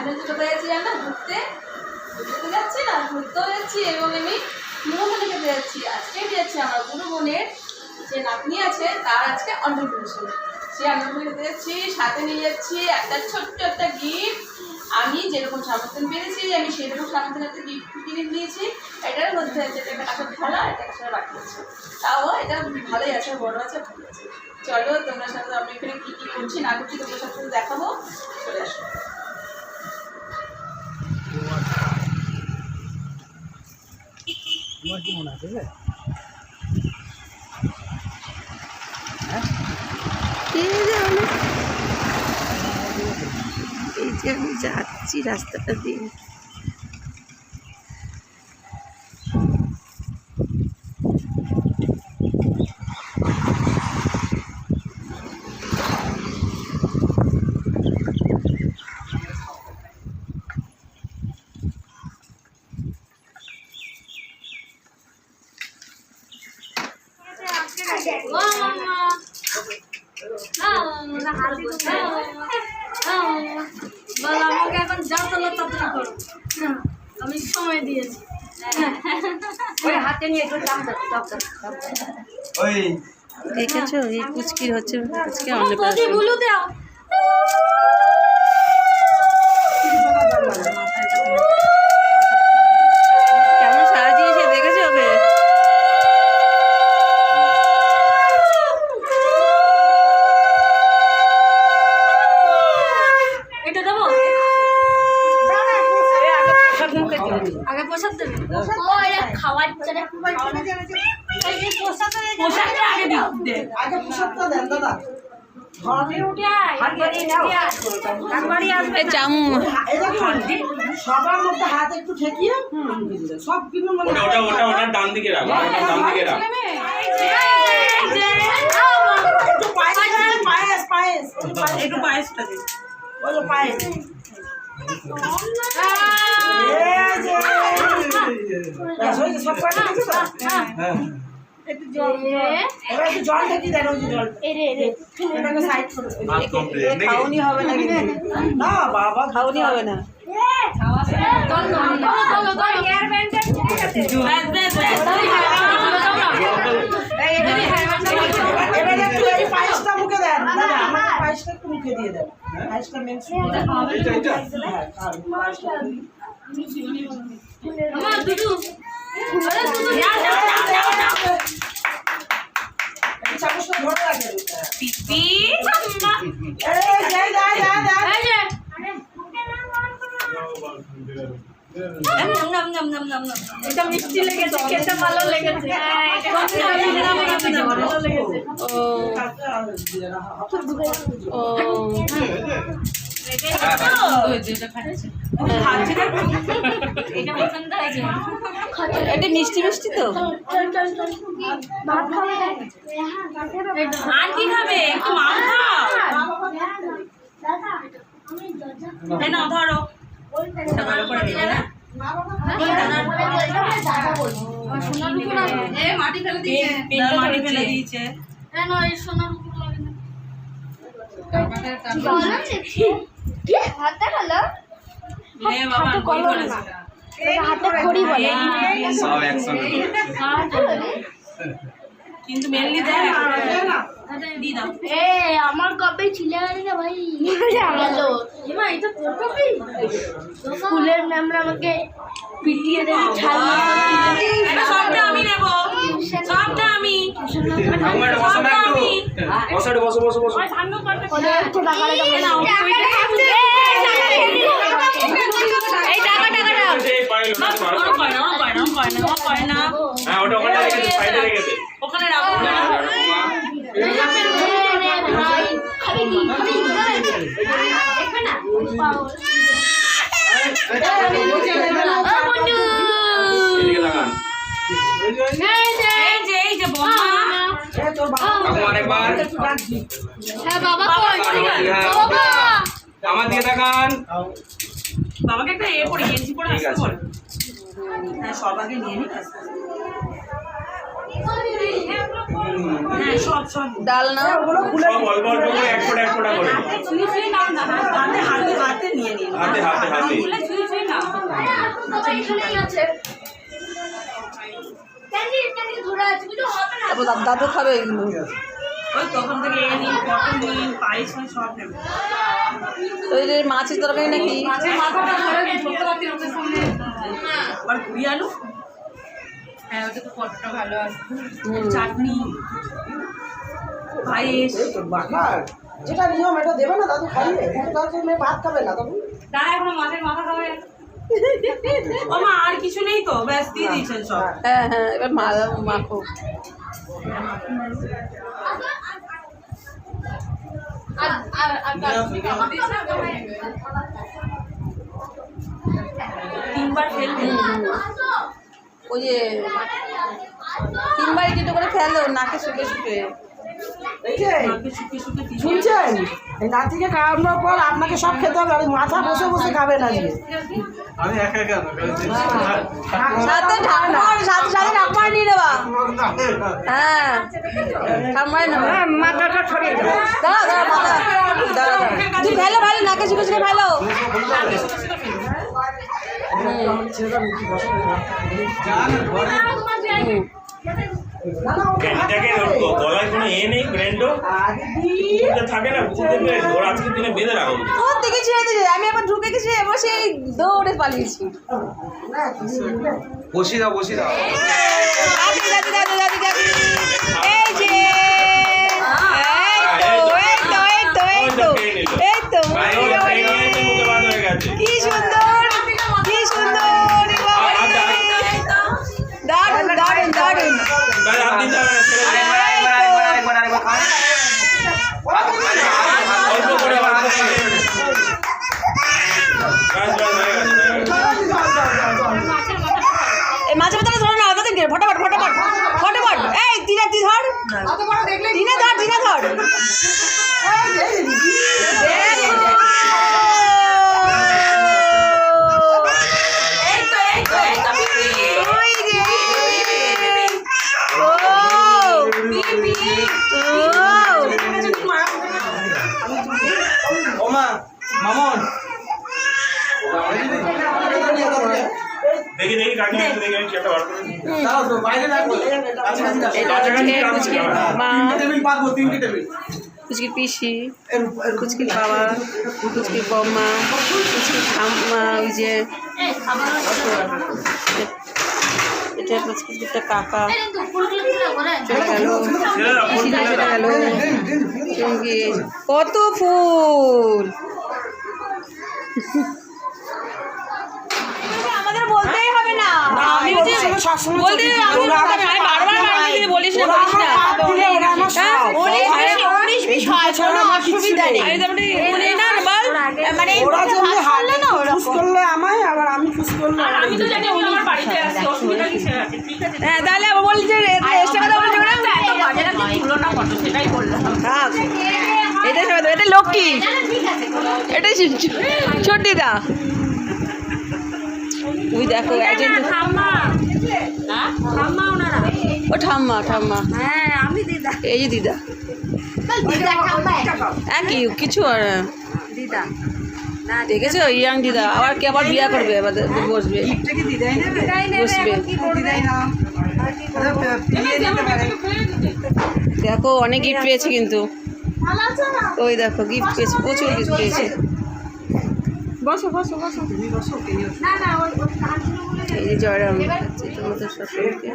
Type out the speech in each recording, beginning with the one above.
আমি কোথায় যাচ্ছি জানো? ঘুরতে যাচ্ছি না, ঘুরতেও যাচ্ছি এবং আমি নিমন্ত্রণ খেতে যাচ্ছি। আজকে যাচ্ছি আমার বুড়ো বোনের যে নাতনি আছে তার আজকে অন্নপ্রাশন। সে অন্নপ্রাশন খেতে যাচ্ছি, সাথে নিয়ে যাচ্ছি একটা ছোট্ট একটা গিফট। আমি যেরকম সামর্থ্য পেরেছি আমি সেরকম সামর্থ্য একটা গিফট কিনে দিয়েছি। এটার মধ্যে আছে একটা কাঁচের থালা, একটা কাঁচের বাটি আছে, তাও এটা ভালোই আছে, বড় আছে, ভালো আছে। চলো তোমরা সাথে আমি এখানে কী কী করছি না করছি তোমার সাথে দেখাবো, চলে আসো। তোমার কি মনে আছে? এই যে আমি যাচ্ছি রাস্তাটা দিয়ে, আমাকে এখন যা তোলো তাড়াতাড়ি করো, আমি সময় দিয়েছি। ওই হাতে নিয়ে একটু দেখেছো এই পুচকির হচ্ছে পুচকি অনেক বুলু দাও। কেমন সাজিয়েছে দেখেছো ওকে? এটা দেবো, আগে প্রসাদ দেবে। ও এটা খাওয়ার জন্য প্রসাদটা আগে দে, আগে প্রসাদটা দেন দাদা। সবার মধ্যে হাত একটু ঠেকিয়ে সব কিছু মানে ওটা ডান দিকে রাখ, ডান দিকে রাখ। একটু পায়েস পায়েস একটু পায়েসটা দিন, ওই যে পায়েস। সব পায়েস একটু জল, এবার একটু জল ঢেকে দেন, ওই যে জল এটাকে সাইড করে খাওনি হবে না কিন্তু, না বাবা খাওনি হবে না। এবার একটু এই পায়েসটা মুখে দেন দাদা, আমার পায়েসটা একটু মুখে দিয়ে দেন, পায়েসটা মেন আমার দুধু চামচটা ধরে রাখেন। পিপি এই যাই যাই যাই যাই এই যে নাম নাম নাম নাম নাম, এটা মিষ্টি লেগেছে, খেতে ভালো লেগেছে। ভালো লেগেছে। ও এটা মিষ্টি মিষ্টি তো। আন্টি খাবে একটু মাম খাও, এই নাও ধরো। মাটি ফেলে দিয়েছে। কিন্তু মেনলি আমার কবে ছিলে গেছে ভাই, এটা তোর কপি? স্কুলের ম্যামরা আমাকে পিটিয়ে দেবে, সবটা আমি নেবো, সবটা আমি। এই টাকা টাকাটা ওখানে রাখবো না। আমার দিয়ে দেখান, বাবাকে একটা এ পড়ে গেঞ্জি পরে আসতে বল। হ্যাঁ সব আগে নিয়ে নি, হ্যাঁ সব সব ডাল না সব অল্প অল্প করে এক ফোঁটা করে শুনি শুনি নাও না, হাতে হাতে হাতে নিয়ে নিন। হাতে হাতে হাতে বাবা এখানেই আছে ক্যান্ডি ধরে আছে কিন্তু হবে না তারপর দাদু খাবে এগুলো। ওই তখন থেকে এই নিন পটল নিন পায়েস মানে সব নেবে তো এই যে মাছের তরকারি নাকি মাছের মাথাটা ধরে ধরতে পারছি ওদের সামনে। আর পুরি আলু হ্যাঁ ওটা তো কতটা ভালো আছে। চাটনি পায়েস যেটা নিয়ম এটা দেবে না দাদু খাইয়ে তাহলে মেয়ে ভাত খাবে না তখন দাঁড়া এখনো মাছের মাথা খাবে। ও মা আর কিছু নেই তো ব্যাস দিয়ে দিয়েছেন সব হ্যাঁ হ্যাঁ এবার মাখো। তিনবার ফেলবে ওই যে 3 বার একটু করে ফেলো নাকে শুকে শুকে। এই যে মাকে শুকে শুকে তিনবার শুনছেন এই নাতিকে খাওয়ানোর পর আপনাকে সব খেতে হবে আর এই মাথা বসে বসে খাবেন আজকে আমি একা একা সাথে ঠাকুমার সাথে সাথে ঠাকুমার নিয়ে নেবা। হ্যাঁ ঠাকুমার নেবা। মাথাটা ছড়িয়ে দাও দাঁড়া দাঁড়া মাথা দাঁড়া তুই ফেলো ভালো নাকে শুকে শুকে ফেলো। ক্যান্ডিটাকে গলায় কোনো নেই ব্র্যান্ডও থাকে না বুঝতে ওর আজকের দিনে বেঁধে রাখা উচিত। ওর দিকে ছেড়ে দিয়েছে আমি আবার ঢুকে গেছি এবার সেই দৌড়ে পালিয়েছি। বসি দাও বসি দাও দাদি দাদি দাদি দাদি দাদি এই যে এই তো কি সুন্দর কি সুন্দর দারুণ দারুণ দারুণ এই মাছের ভেতরে ধরো না ওদের ফটাফট ফটাফট ফটাফট এই তিনে ধর তিনে ধর মামন দেখি দেখি কাকে দেখি আমি সেটা বার করে দাও তো বাইরে রাখো এটা হচ্ছে কুচকির মা টেবিল পাবো 3টি টেবিল কুচকির পিসি কুচকির বাবা কুচকির বম্মা কুচকির ঠাম্মা ওই যে এটা কুচকির কাকা চলে গেল পিসিটা চলে গেল সঙ্গে কত ফুল আমাদের বলতেই হবে না আমি বলতে আমি বারবার বলিস না করলে আমায় আবার আমি খুশ করলে আমি তো জানি আমার বাড়িতে আসছে অসুবিধা কিছু আছে ঠিক আছে হ্যাঁ তাহলে আবার বলি যে সেটাই বললাম এটা লক্ষ্মী এটাই ছোট দিদা ওই দেখো একজন ও ঠাম্মা ঠাম্মা হ্যাঁ আমি দিদা এই যে দিদা একই কিছু আর দিদা দেখেছো ইয়াং দিদা আবার কে আবার বিয়ে করবে এবার বসবে বসবে দেখো অনেক গিফট পেয়েছে কিন্তু ওই দেখো গিফট পেয়েছে প্রচুর গিফট পেয়েছে বসো বসো বসো এই যে জয়রাম তোমাদের সকলকে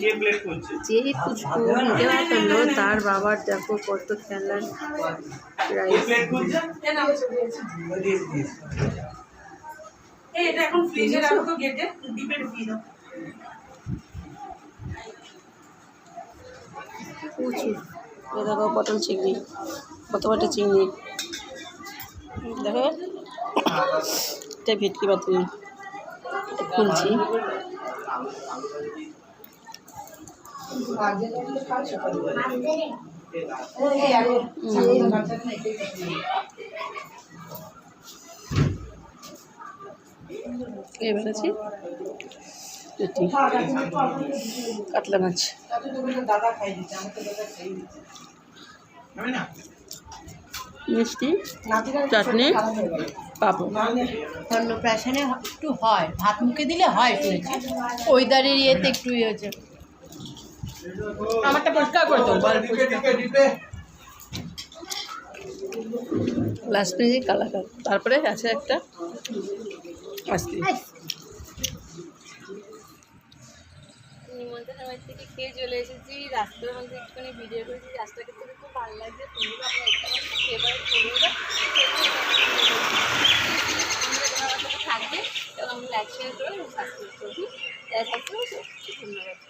কে প্লেট করছে যে পুচকু দেওয়া করলো তার বাবার দেখো কত খেলার প্রাইস প্লেট করছে এটা এখন ফ্রিজে রাখো তো গেটে ডিপে ঢুকিয়ে দাও প্রচুর এ দেখো পটল চিংড়ি কত বড় চিংড়ি দেখো এটা ভেটকি পাতি খুলছি এবার আছে কাতলা মাছ দাদা খাই দিচ্ছে আমাকে দাদা খাই দিচ্ছে মিষ্টি, নাতিরা একটু চাটনি, শরীর খারাপ হয়ে গেল। পাঁপড়। নাহলে অন্নপ্রাশনে একটু হয়, ভাত মুখে দিলে হয় শুনেছি। ওইদারের ইয়েতে একটু ইয়ে হয়েছে। আমারটা পরিষ্কার করে দেবো। লাস্ট পেজে কালাকার, তারপরে আছে একটা আইসক্রিম। নিমন্ত্রণ আমার থেকে খেয়ে চলে এসেছি, রাস্তার মধ্যে একটুখানি ভিডিও করেছি, রাস্তা কিন্তু খুব ভালো লাগছে। তোমরা আপনার একটা ফেভারিট করবো না থাকবে এবং লাইক শেয়ার করে সাবস্ক্রাইব করবি। ধন্যবাদ।